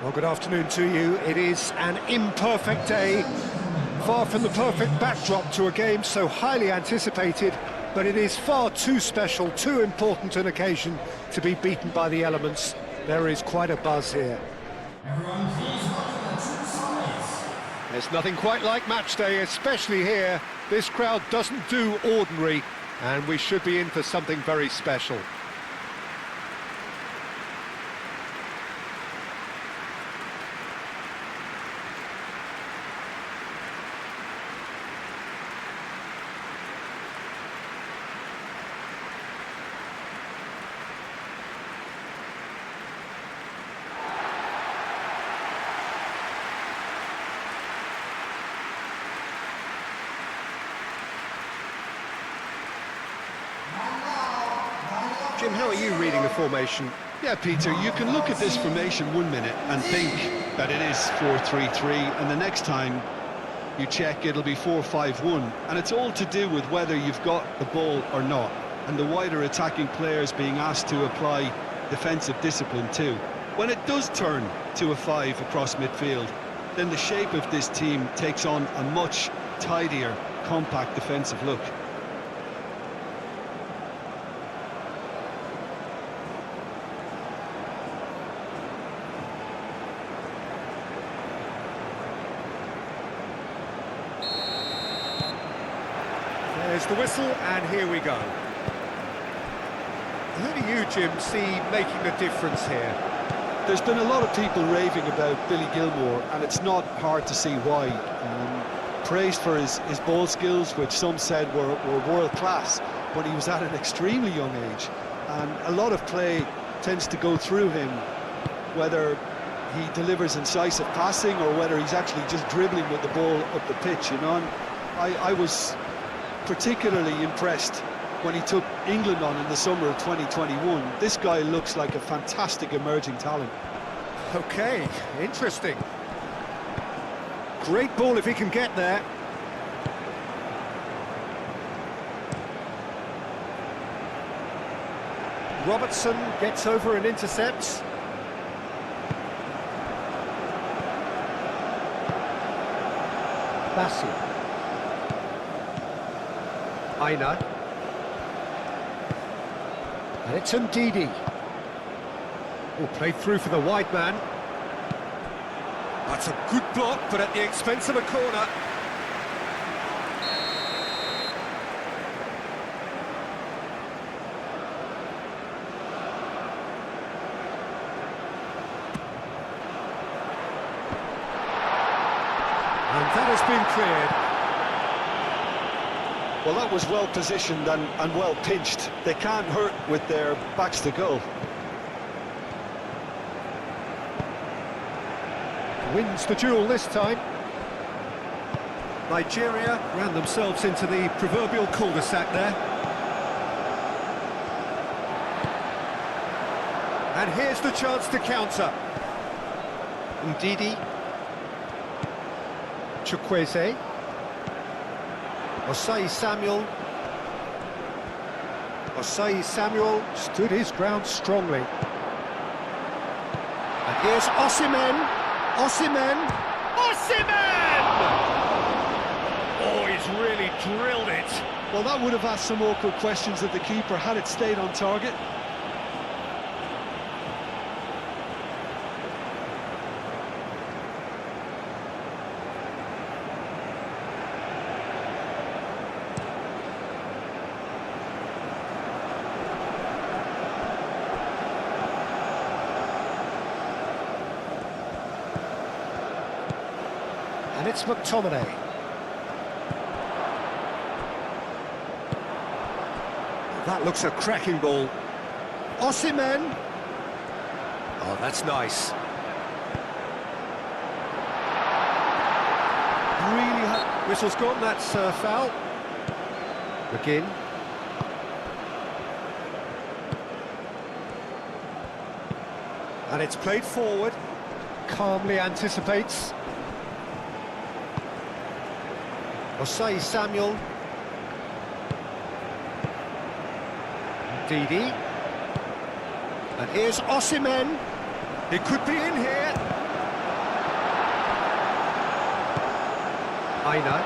Well, good afternoon to you. It is an imperfect day, far from the perfect backdrop to a game so highly anticipated, but it is far too special, too important an occasion to be beaten by the elements. There is quite a buzz here. Everyone, please welcome the two sides. There's nothing quite like match day, especially here. This crowd doesn't do ordinary, and we should be in for something very special. Jim, how are you reading the formation? Yeah, Peter, you can look at this formation 1 minute and think that it is 4-3-3, and the next time you check it'll be 4-5-1, and it's all to do with whether you've got the ball or not, and the wider attacking players being asked to apply defensive discipline too. When it does turn to a 5 across midfield, then the shape of this team takes on a much tidier, compact defensive look. There's the whistle, and here we go. Who do you, Jim, see making the difference here? There's been a lot of people raving about Billy Gilmour, and it's not hard to see why. Praised for his ball skills, which some said were world-class, but he was at an extremely young age, and a lot of play tends to go through him, whether he delivers incisive passing or whether he's actually just dribbling with the ball up the pitch, you know. And I was particularly impressed when he took England on in the summer of 2021. This guy looks like a fantastic emerging talent. Okay, interesting. Great ball if he can get there. Robertson gets over and intercepts. Bassi. Aina. And it's Ndidi. Oh, played through for the wide man. That's a good block, but at the expense of a corner. And that has been cleared. Well, that was well positioned and well pinched. They can't hurt with their backs to goal. Wins the duel this time. Nigeria ran themselves into the proverbial cul-de-sac there. And here's the chance to counter. Ndidi. Chukwueze. Osai Samuel stood his ground strongly. And here's Osimhen! Oh, he's really drilled it. Well, that would have asked some awkward questions of the keeper had it stayed on target. And it's McTominay. That looks a cracking ball. Osimhen. Oh, that's nice. Really, whistle's gone. That's foul. McGinn. And it's played forward. Calmly anticipates. Osai Samuel. Ndidi. And here's Osimhen. It could be in here. Aina.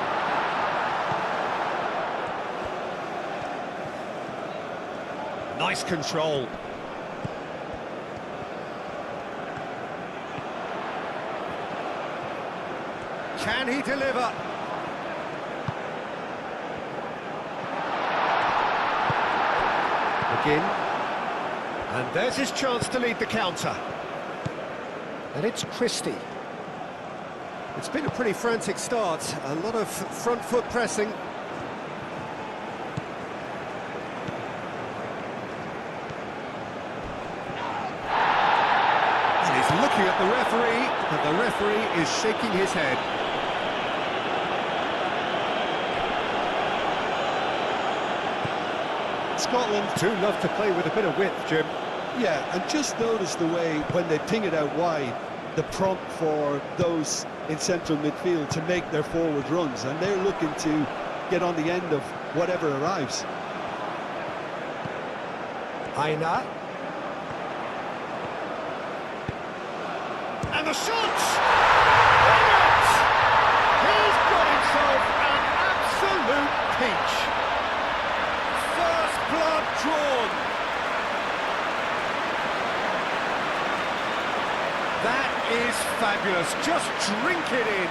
Nice control. Can he deliver? Again. And there's his chance to lead the counter. And it's Christie. It's been a pretty frantic start, a lot of front foot pressing. And he's looking at the referee, but the referee is shaking his head. Scotland do love to play with a bit of width, Jim. Yeah, and just notice the way when they ping it out wide, the prompt for those in central midfield to make their forward runs, and they're looking to get on the end of whatever arrives. Aina. And the shots! Brilliant! He's got himself an absolute peach. First blood drawn. That is fabulous. Just drink it in.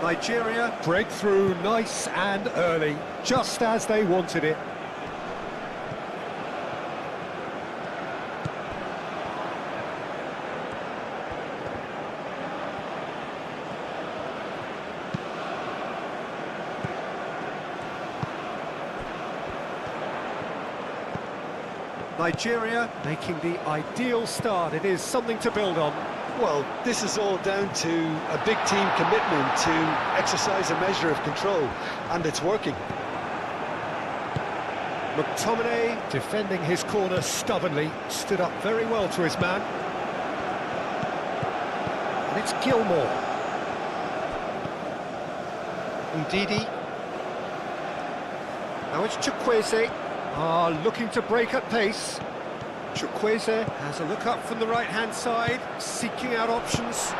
Nigeria break through nice and early, just as they wanted it. Nigeria making the ideal start. It is something to build on. Well, this is all down to a big team commitment to exercise a measure of control, and it's working. McTominay defending his corner stubbornly, stood up very well to his man. And it's Gilmore. Ndidi. Now it's Chukwueze. Looking to break at pace. Chukwueze has a look up from the right-hand side, seeking out options.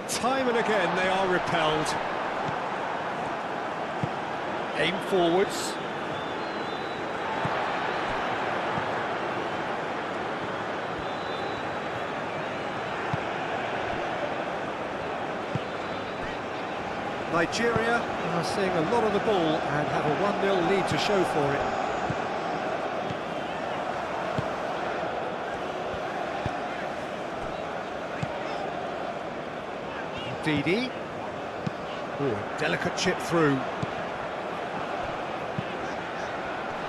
Time and again they are repelled. Aim forwards. Nigeria are seeing a lot of the ball and have a 1-0 lead to show for it. Ndidi. Oh, delicate chip through.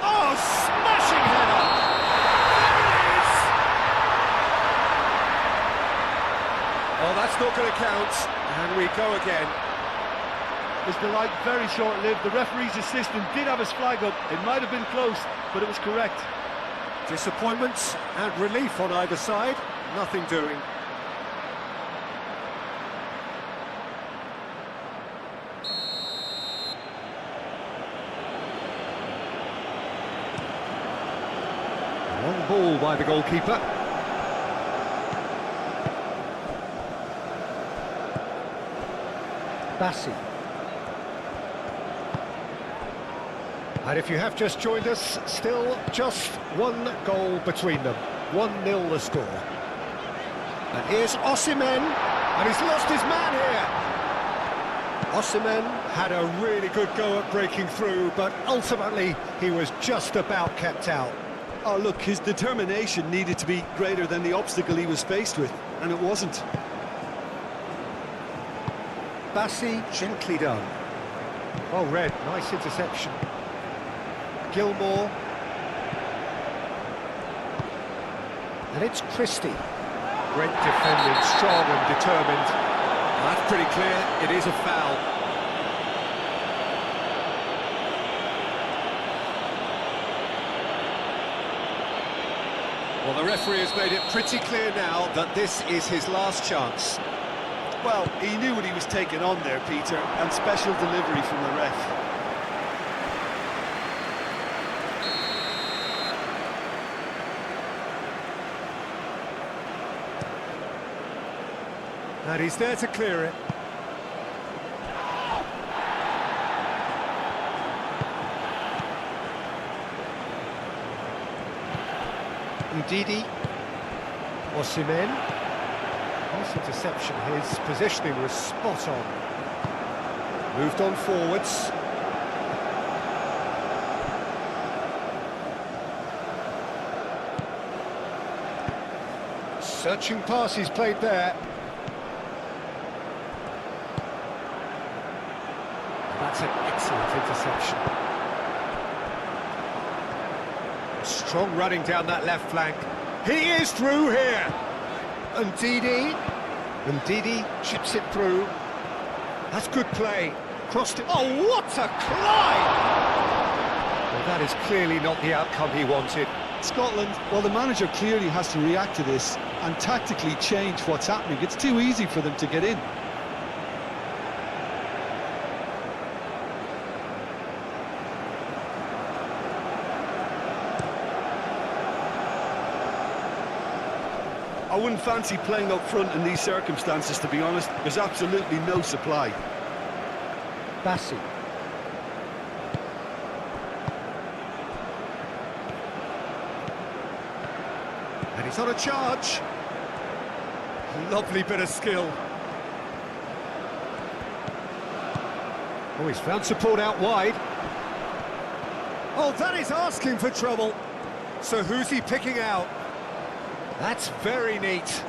Oh, smashing header! There it is! Oh, that's not going to count, and we go again. Was the light very short-lived. The referee's assistant did have his flag up. It might have been close, but it was correct. Disappointment and relief on either side. Nothing doing. Long ball by the goalkeeper. Bassi. And if you have just joined us, still just one goal between them. 1-0 the score. And here's Osimhen, and he's lost his man here. Osimhen had a really good go at breaking through, but ultimately he was just about kept out. Oh, look, his determination needed to be greater than the obstacle he was faced with, and it wasn't. Bassi, gently done. Well read, nice interception. Gilmore. And it's Christie. Great defending, strong and determined. That's pretty clear, it is a foul. Well, the referee has made it pretty clear now that this is his last chance. Well, he knew what he was taking on there, Peter, and special delivery from the ref. And he's there to clear it. Ndidi. Osimhen. Nice interception, his positioning was spot on. Moved on forwards. Searching pass he's played there. That's an excellent interception. Strong running down that left flank. He is through here. Ndidi chips it through. That's good play. Crossed it. Oh, what a climb! Well, that is clearly not the outcome he wanted. Scotland, well, the manager clearly has to react to this and tactically change what's happening. It's too easy for them to get in. I wouldn't fancy playing up front in these circumstances, to be honest. There's absolutely no supply. Bassi. And he's on a charge. Lovely bit of skill. Oh, he's found support out wide. Oh, that is asking for trouble. So who's he picking out? That's very neat.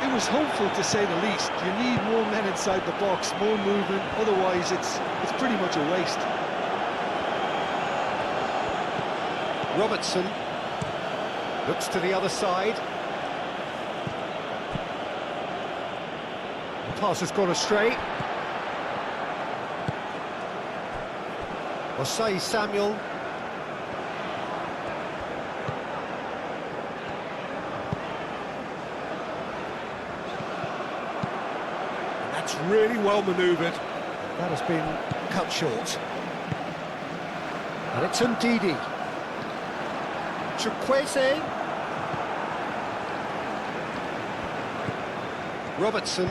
It was hopeful, to say the least. You need more men inside the box, more movement, otherwise it's pretty much a waste. Robertson looks to the other side. The pass has gone astray. Osei Samuel. And that's really well manoeuvred. That has been cut short. And it's Ndidi. Chukwueze. Robertson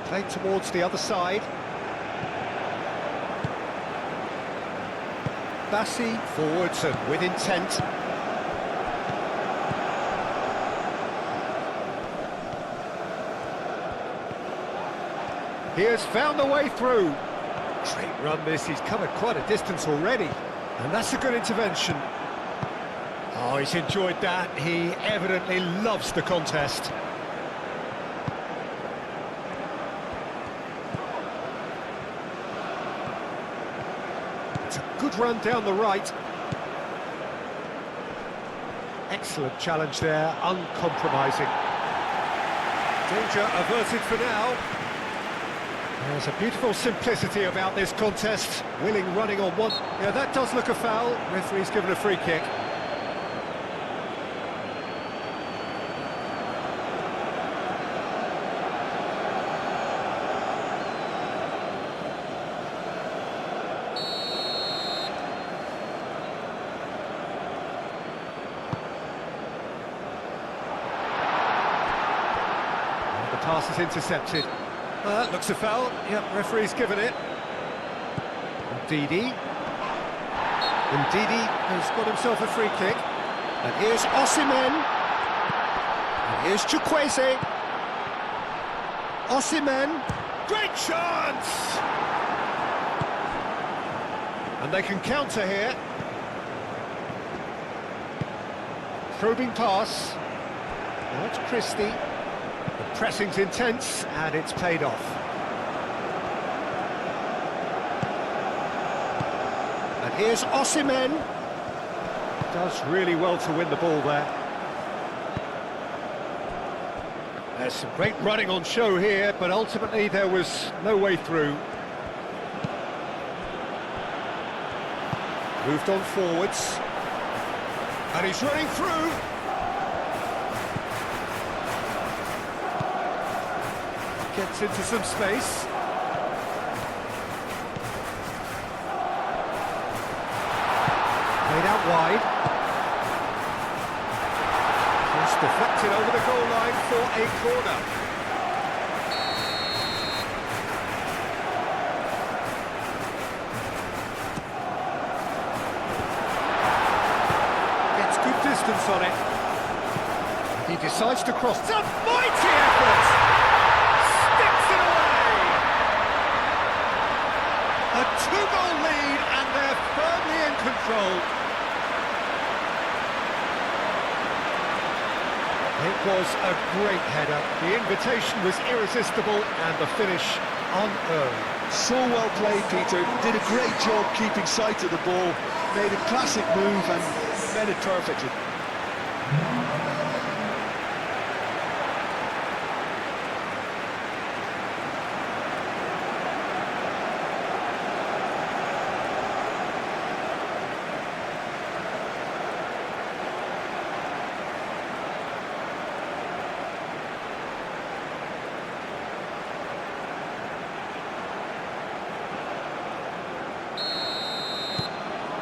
played towards the other side. Bassi forwards and with intent. He has found the way through. Great run this, he's covered quite a distance already. And that's a good intervention. Oh, he's enjoyed that. He evidently loves the contest. Good run down the right. Excellent challenge there, uncompromising. Danger averted for now. There's a beautiful simplicity about this contest. Willing running on one. Yeah, that does look a foul. Referee's given a free kick. Pass is intercepted. That looks a foul. Yep, referee's given it. Ndidi has got himself a free kick. And here's Osimhen. And here's Chukwueze. Osimhen. Great chance! And they can counter here. Probing pass. Now it's Christie. The pressing's intense, and it's paid off. Here's Osimhen. Does really well to win the ball there. There's some great running on show here, but ultimately there was no way through. Moved on forwards. And he's running through. Gets into some space. Played out wide. Cross deflected over the goal line for a corner. Gets good distance on it. He decides to cross. It's a mighty effort! Sticks it away! A two-goal lead and they're firmly in control. It was a great header. The invitation was irresistible and the finish unearned. So well played, Peter. Did a great job keeping sight of the ball. Made a classic move and met it perfectly.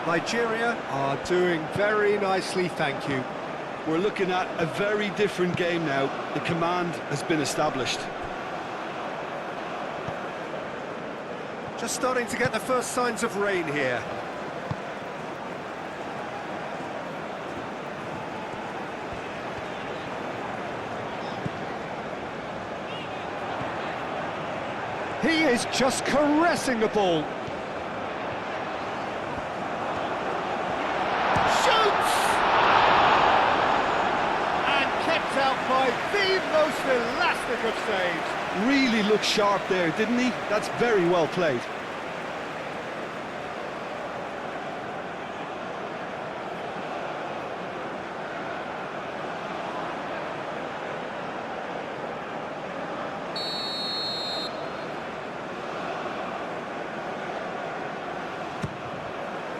Nigeria are doing very nicely, thank you. We're looking at a very different game now. The command has been established. Just starting to get the first signs of rain here. He is just caressing the ball. Out by the most elastic of saves. Really looked sharp there, didn't he? That's very well played.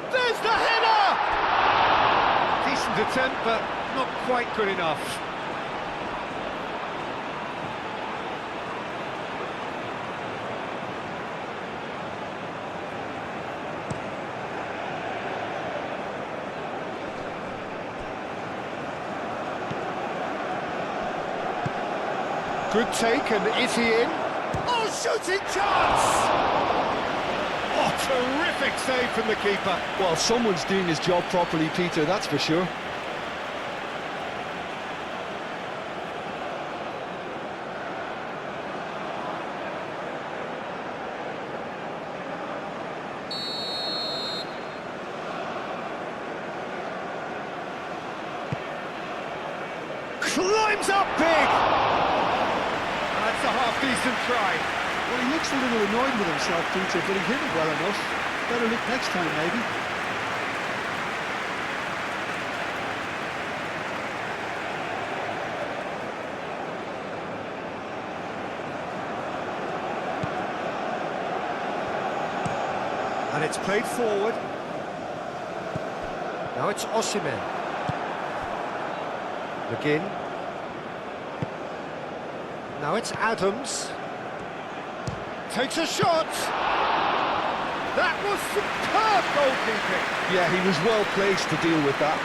There's the header! Decent attempt, but not quite good enough. Good take, and is he in? Oh, shooting chance! Oh, terrific save from the keeper. Well, someone's doing his job properly, Peter, that's for sure. Climbs up big! That's a half-decent try. Well, he looks a little annoyed with himself, Peter, but he hit it well enough. Better look next time, maybe. And it's played forward. Now it's Osimhen. McGinn. Now it's Adams. Takes a shot! That was superb goalkeeping! Yeah, he was well placed to deal with that.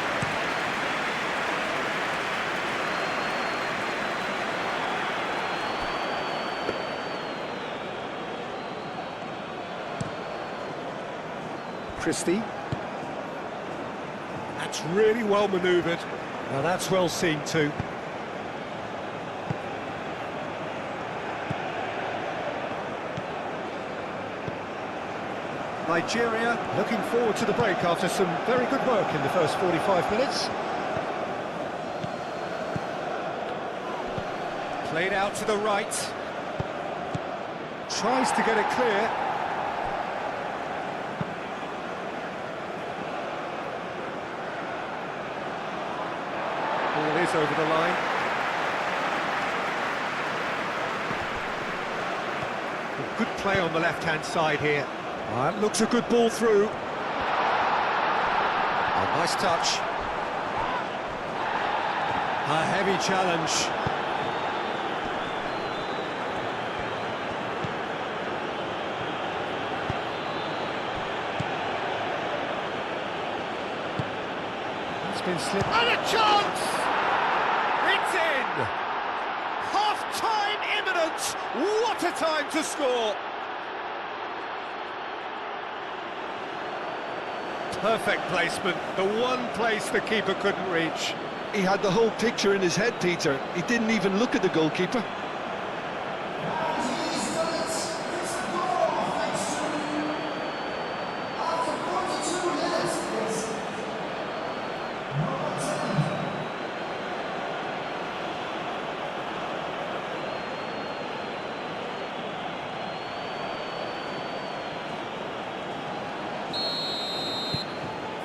Christie. That's really well manoeuvred. Now that's well seen too. Nigeria looking forward to the break after some very good work in the first 45 minutes. Played out to the right. Tries to get it clear. goes over the line. Good play on the left-hand side here. That looks a good ball through. Oh, nice touch. A heavy challenge. It's been slipped. And a chance! It's in! Half-time imminent! What a time to score! Perfect placement, the one place the keeper couldn't reach. He had the whole picture in his head, Peter. He didn't even look at the goalkeeper.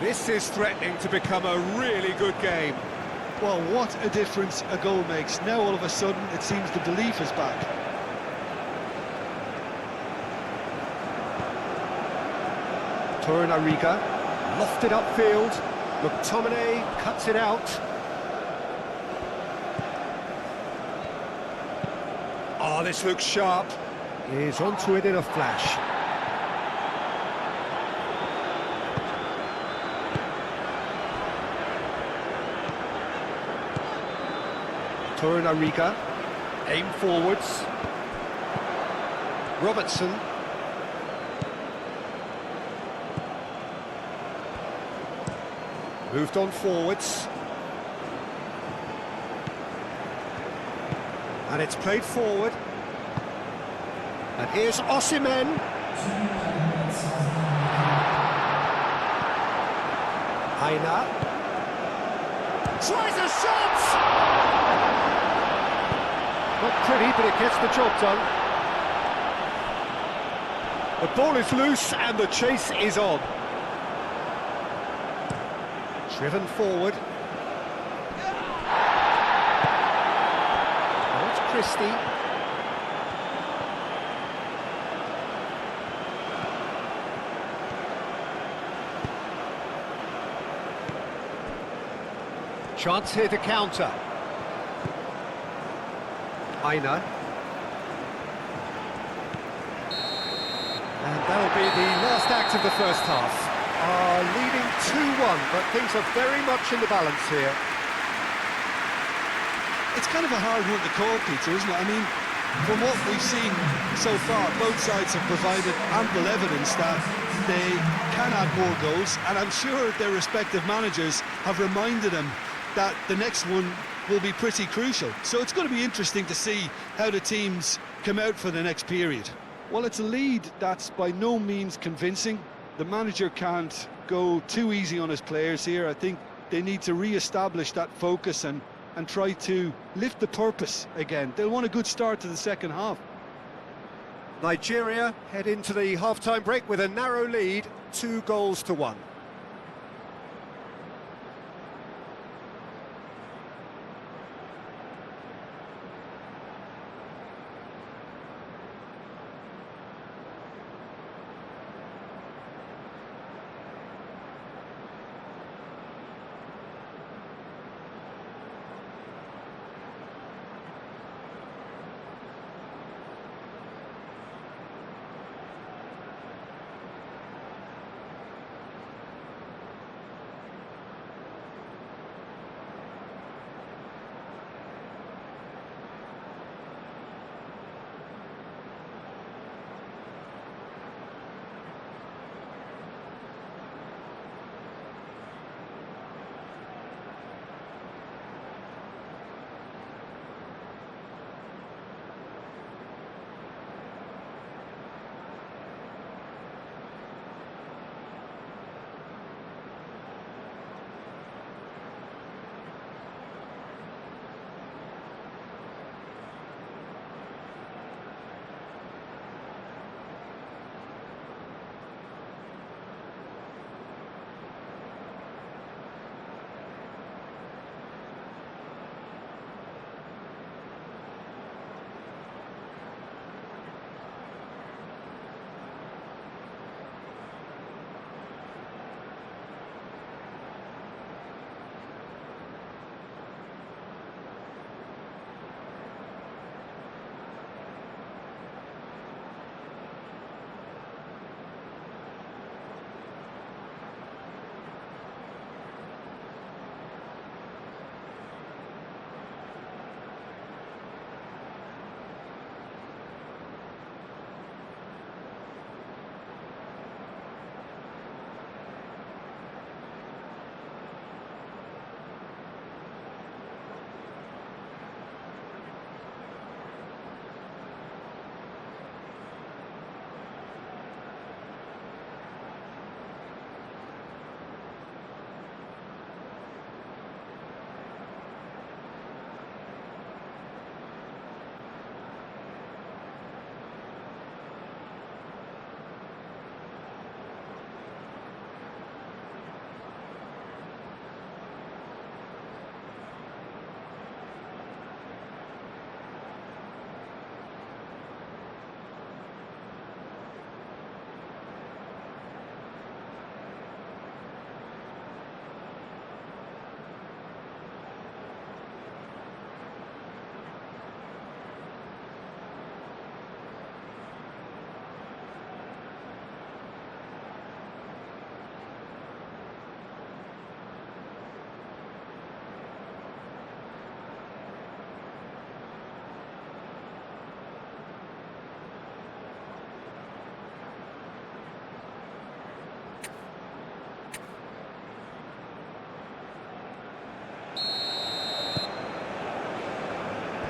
This is threatening to become a really good game. Well, what a difference a goal makes. Now all of a sudden it seems the belief is back. Torunariga, lofted upfield. McTominay cuts it out. Oh, this looks sharp. Is onto it in a flash. Torunariga, aim forwards. Robertson. Moved on forwards. And it's played forward. And here's Osimhen. Aina. Tries a shot! Not pretty, but it gets the job done. The ball is loose and the chase is on. Driven forward. Oh, it's Christie. Chance here to counter. Aina. And that'll be the last act of the first half. Leading 2-1, but things are very much in the balance here. It's kind of a hard one to call, Peter, isn't it? I mean, from what we've seen so far, both sides have provided ample evidence that they can add more goals, and I'm sure their respective managers have reminded them that the next one will be pretty crucial. So it's going to be interesting to see how the teams come out for the next period. Well, it's a lead that's by no means convincing. The manager can't go too easy on his players here. I think they need to re-establish that focus and try to lift the purpose again. They'll want a good start to the second half. Nigeria head into the half-time break with a narrow lead, 2-1.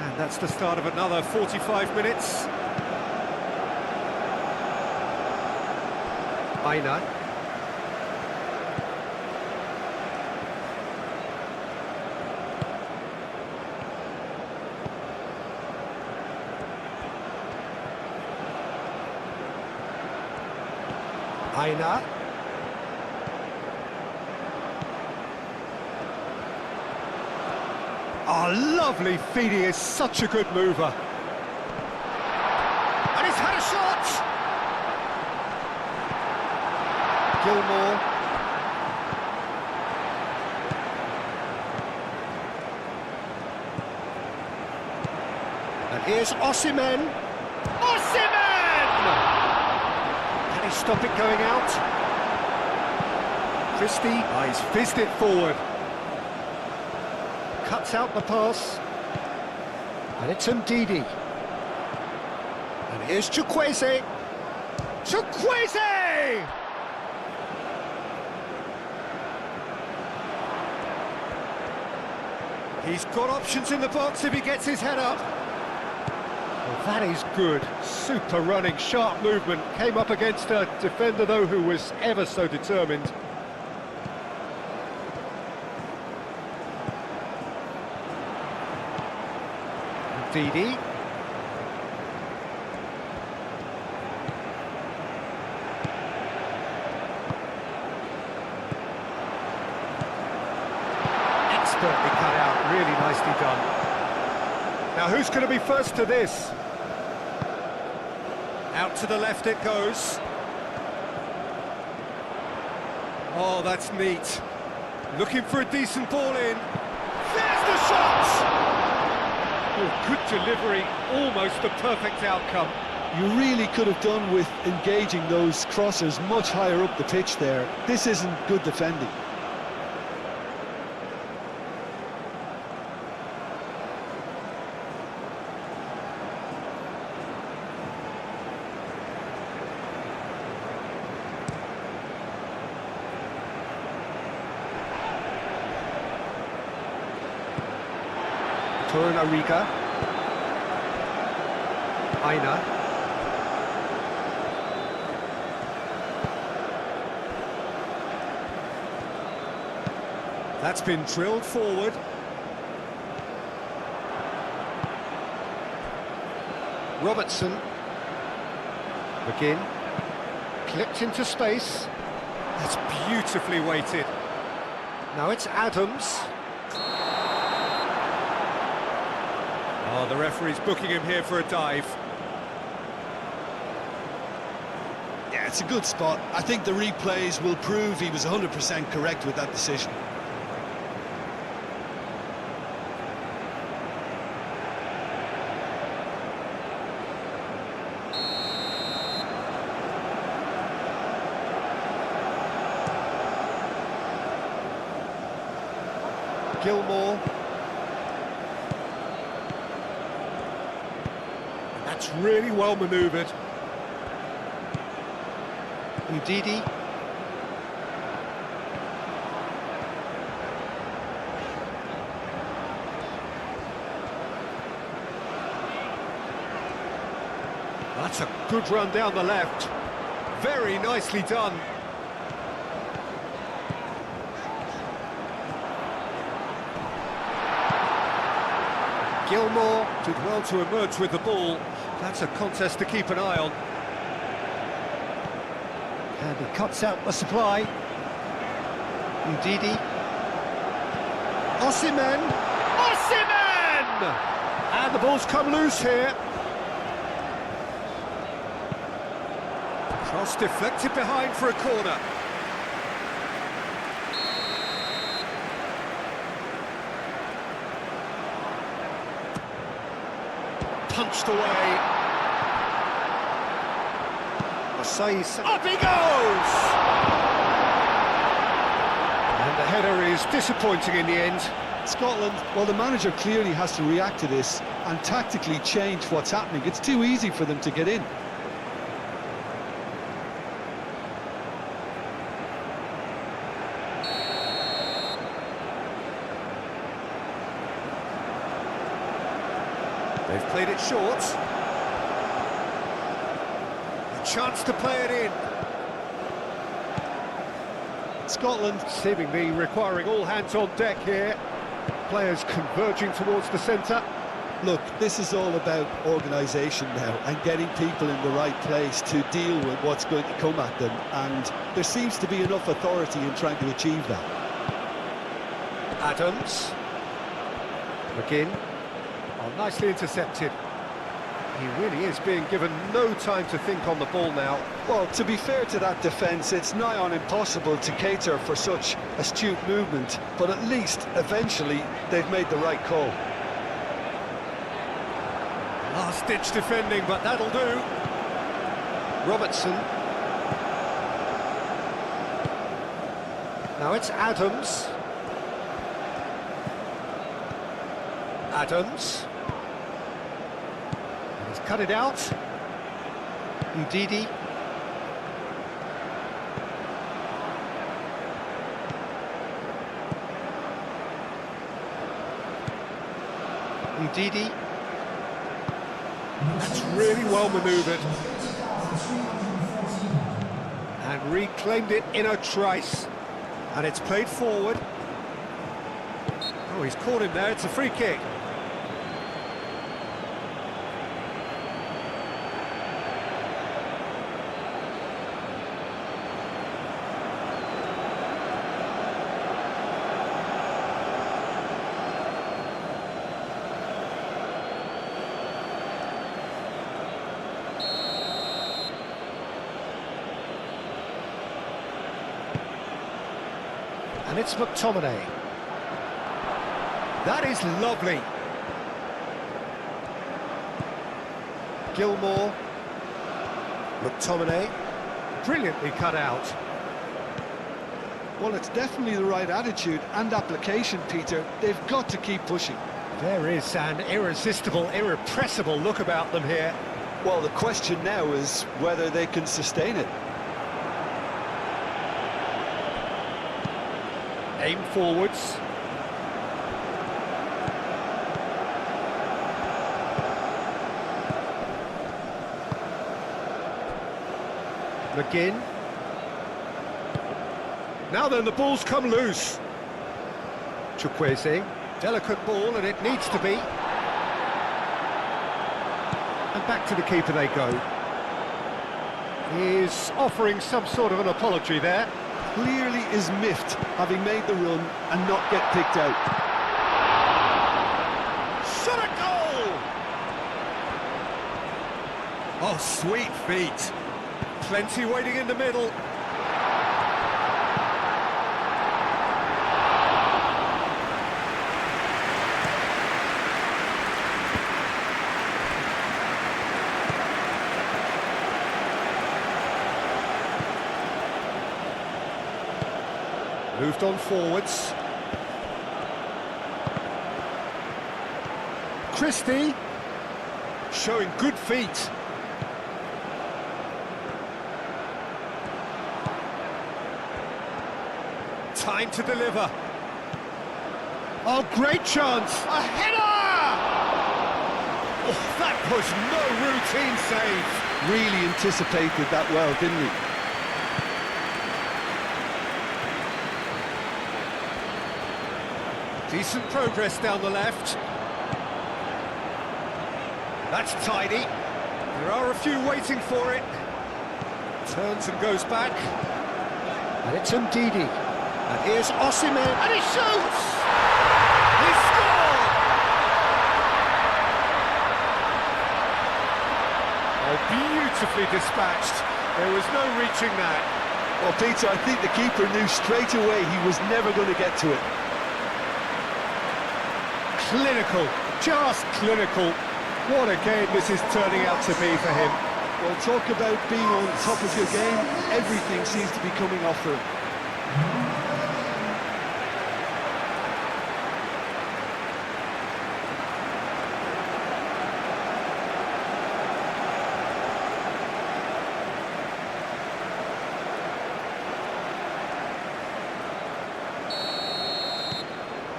And that's the start of another 45 minutes. Aina. Aina. Oh, lovely feed, he is such a good mover. And he's had a shot! Gilmore. And here's Osimhen. Osimhen! Can he stop it going out? Christie, he's fizzed it forward. Cuts out the pass. And it's Ndidi. And here's Chukwueze. Chukwueze! He's got options in the box if he gets his head up. Well, that is good. Super running, sharp movement. Came up against a defender, though, who was ever so determined. Ndidi. Expertly cut out, really nicely done. Now who's going to be first to this? Out to the left it goes. Oh, that's neat. Looking for a decent ball in. There's the shot! Oh, good delivery, almost the perfect outcome. You really could have done with engaging those crossers much higher up the pitch there. This isn't good defending. Torunariga. Aina. That's been drilled forward. Robertson. McGinn. Clipped into space. That's beautifully weighted. Now it's Adams. Oh, the referee's booking him here for a dive. Yeah, it's a good spot. I think the replays will prove he was 100% correct with that decision. Gilmore. That's really well manoeuvred. Ndidi. That's a good run down the left. Very nicely done. Gilmore. Did well to emerge with the ball. That's a contest to keep an eye on. And he cuts out the supply. Ndidi. Osimhen. Osimhen! And the ball's come loose here. Cross deflected behind for a corner. Punched away. Asais. Up he goes! And the header is disappointing in the end. Scotland, well, the manager clearly has to react to this and tactically change what's happening. It's too easy for them to get in. They've played it short. A chance to play it in. Scotland. Seemingly requiring all hands on deck here. Players converging towards the centre. Look, this is all about organisation now and getting people in the right place to deal with what's going to come at them, and there seems to be enough authority in trying to achieve that. Adams. McGinn. Oh, nicely intercepted. He really is being given no time to think on the ball now. Well, to be fair to that defence, it's nigh on impossible to cater for such astute movement, but at least, eventually, they've made the right call. Last-ditch defending, but that'll do. Robertson. Now it's Adams. Adams. He's cut it out. Ndidi. Ndidi. That's really well manoeuvred. And reclaimed it in a trice. And it's played forward. Oh, he's caught him there, it's a free kick. And it's McTominay. That is lovely. Gilmour. McTominay. Brilliantly cut out. Well, it's definitely the right attitude and application, Peter. They've got to keep pushing. There is an irresistible, irrepressible look about them here. Well, the question now is whether they can sustain it. Aim forwards. McGinn. Now then, the ball's come loose. Chukwueze. Delicate ball, and it needs to be. And back to the keeper they go. He's offering some sort of an apology there. Clearly is miffed, having made the run and not get picked out. Shot a goal! Oh, sweet feet. Plenty waiting in the middle. Moved on forwards. Christie. Showing good feet. Time to deliver. Oh, great chance! A header! Oh, that was no routine save. Really anticipated that well, didn't he? Decent progress down the left. That's tidy. There are a few waiting for it. Turns and goes back. And it's Ndidi. And here's Osimhen. And he shoots! He scored! Oh, beautifully dispatched. There was no reaching that. Well, Peter, I think the keeper knew straight away he was never going to get to it. Clinical, just clinical. What a game this is turning out to be for him. Well, talk about being on top of your game. Everything seems to be coming off for him.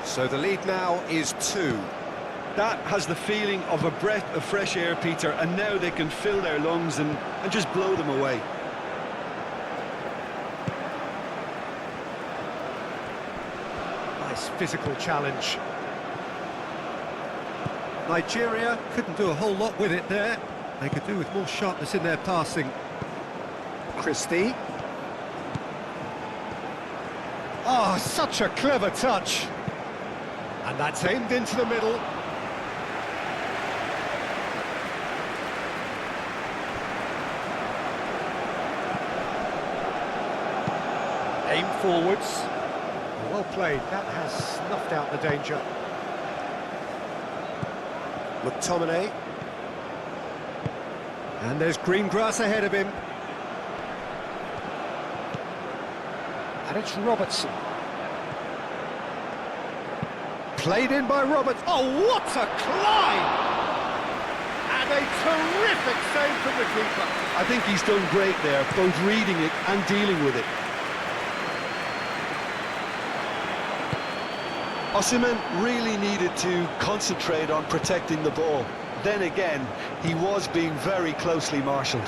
So the lead now is 2. That has the feeling of a breath of fresh air, Peter, and now they can fill their lungs and just blow them away. Nice physical challenge. Nigeria couldn't do a whole lot with it there. They could do with more sharpness in their passing. Christie. Oh, such a clever touch. And that's aimed into the middle. Aim forwards. Well played, that has snuffed out the danger. McTominay. And there's green grass ahead of him. And it's Robertson. Played in by Roberts. Oh, what a climb! And a terrific save from the keeper. I think he's done great there, both reading it and dealing with it. Osimhen really needed to concentrate on protecting the ball. Then again, he was being very closely marshalled.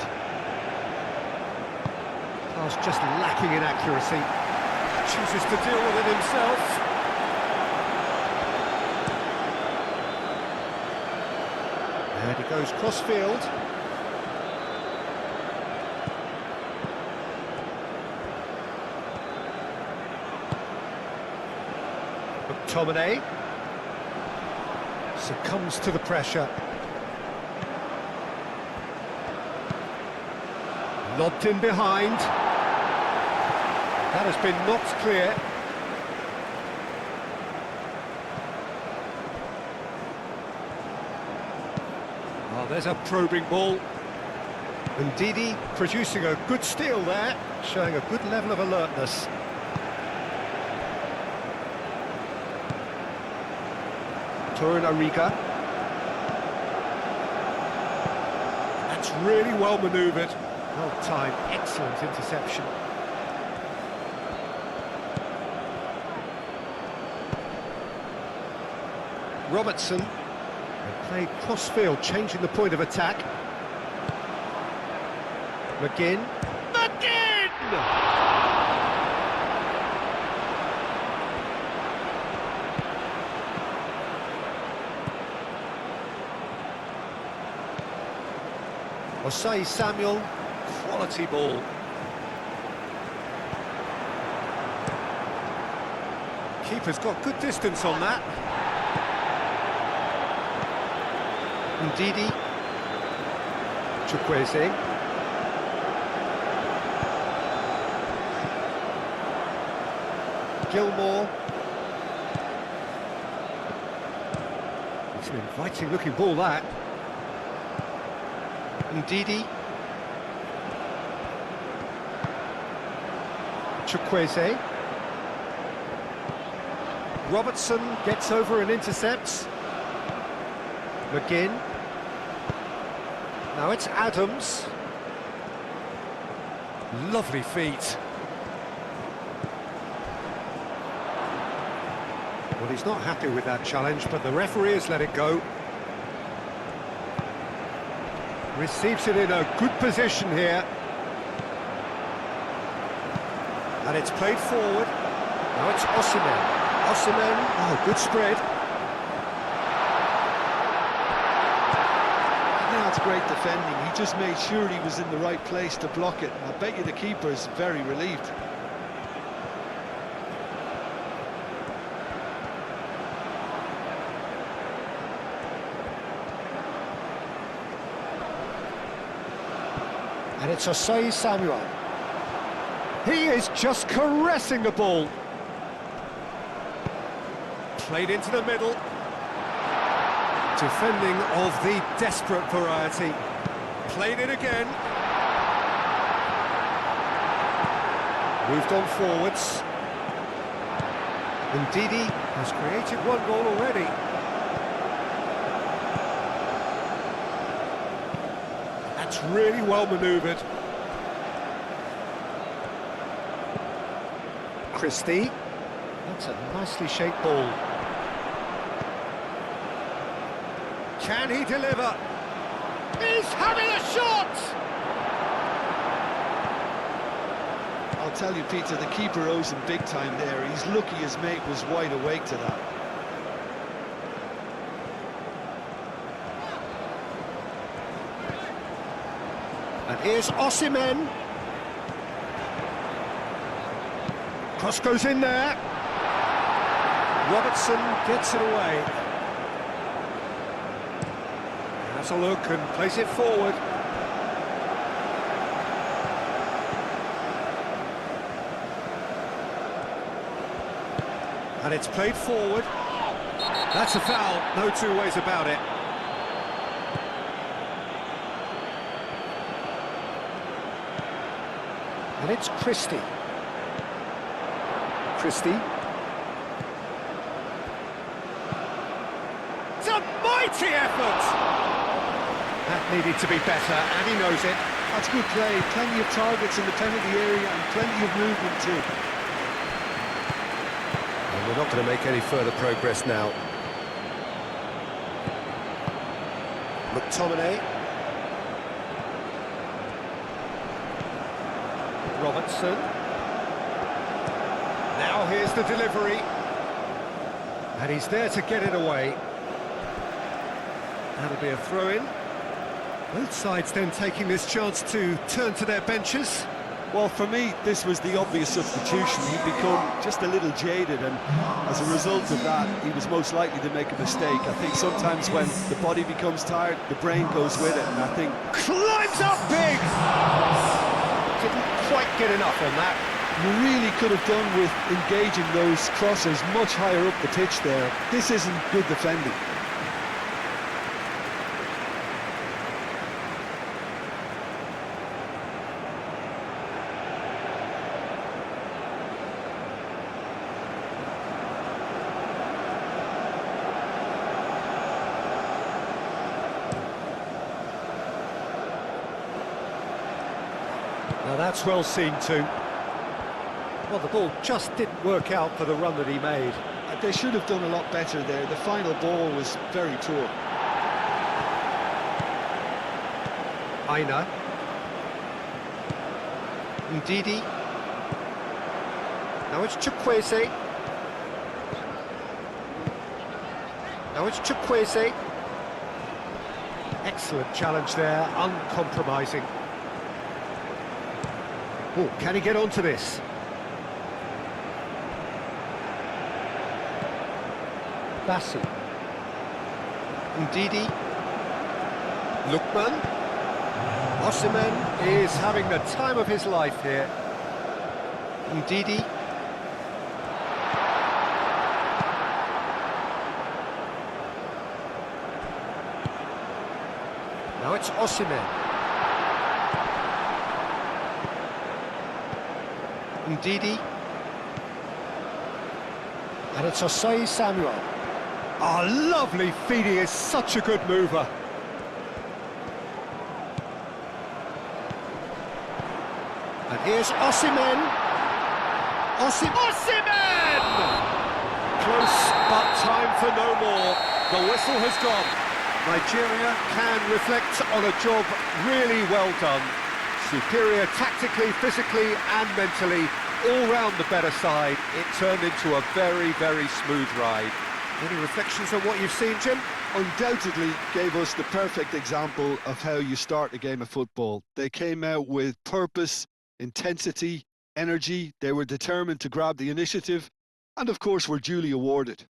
Pass just lacking in accuracy. Chooses to deal with it himself. And he goes cross-field. McTominay succumbs to the pressure. Lobbed in behind. That has been knocked clear. Oh, there's a probing ball. And Ndidi producing a good steal there, showing a good level of alertness. Torunariga. That's really well manoeuvred. Well timed, excellent interception. Robertson. They played cross-field, changing the point of attack. McGinn. Osai Samuel, quality ball. Keeper's got good distance on that. Ndidi. Chukwueze. Gilmore. It's an inviting looking ball, that. Ndidi. Chukwueze. Robertson gets over and intercepts. McGinn. Now it's Adams. Lovely feet. Well, he's not happy with that challenge, but the referee has let it go. Receives it in a good position here. And it's played forward. Now it's Osimhen. Osimhen, oh, good spread. That's great defending. He just made sure he was in the right place to block it. I bet you the keeper's very relieved. And it's Osei Samuel. He is just caressing the ball. Played into the middle. Defending of the desperate variety. Played it again. Moved on forwards. And Ndidi has created one goal already. That's really well manoeuvred. Christie. That's a nicely shaped ball. Can he deliver? He's having a shot! I'll tell you, Peter, the keeper owes him big time there. He's lucky his mate was wide awake to that. And here's Osimhen. Cross goes in there. Robertson gets it away. Has a look and plays it forward. And it's played forward. That's a foul, no two ways about it. And it's Christie. Christie. It's a mighty effort! That needed to be better, and he knows it. That's good play. Plenty of targets in the penalty area and plenty of movement too. And we're not going to make any further progress now. McTominay. Robertson. Now here's the delivery. And he's there to get it away. That'll be a throw-in. Both sides then taking this chance to turn to their benches. Well, for me, this was the obvious substitution. He'd become just a little jaded, and as a result of that, he was most likely to make a mistake. I think sometimes when the body becomes tired, the brain goes with it, and I think... Climbs up big! Didn't quite get enough on that. You really could have done with engaging those crosses much higher up the pitch there. This isn't good defending. Now that's well seen too. Well, the ball just didn't work out for the run that he made. They should have done a lot better there. The final ball was very poor. Aina. Ndidi. Now it's Chukwueze. Now it's Chukwueze. Excellent challenge there, uncompromising. Oh, can he get onto this? Bassi. Ndidi. Lookman. Osimhen is having the time of his life here. Ndidi. Now it's Osimhen. Ndidi. And it's Osei Samuel. Oh, lovely feed, he is such a good mover. And here's Osimhen. Osimhen! Close, but time for no more. The whistle has gone. Nigeria can reflect on a job really well done. Superior tactically, physically and mentally, all round the better side. It turned into a very, very smooth ride. Any reflections on what you've seen, Jim? Undoubtedly gave us the perfect example of how you start a game of football. They came out with purpose, intensity, energy. They were determined to grab the initiative and, of course, were duly awarded.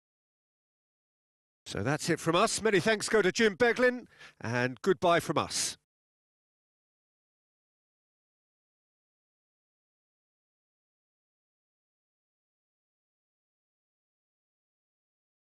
So that's it from us. Many thanks go to Jim Beglin and goodbye from us.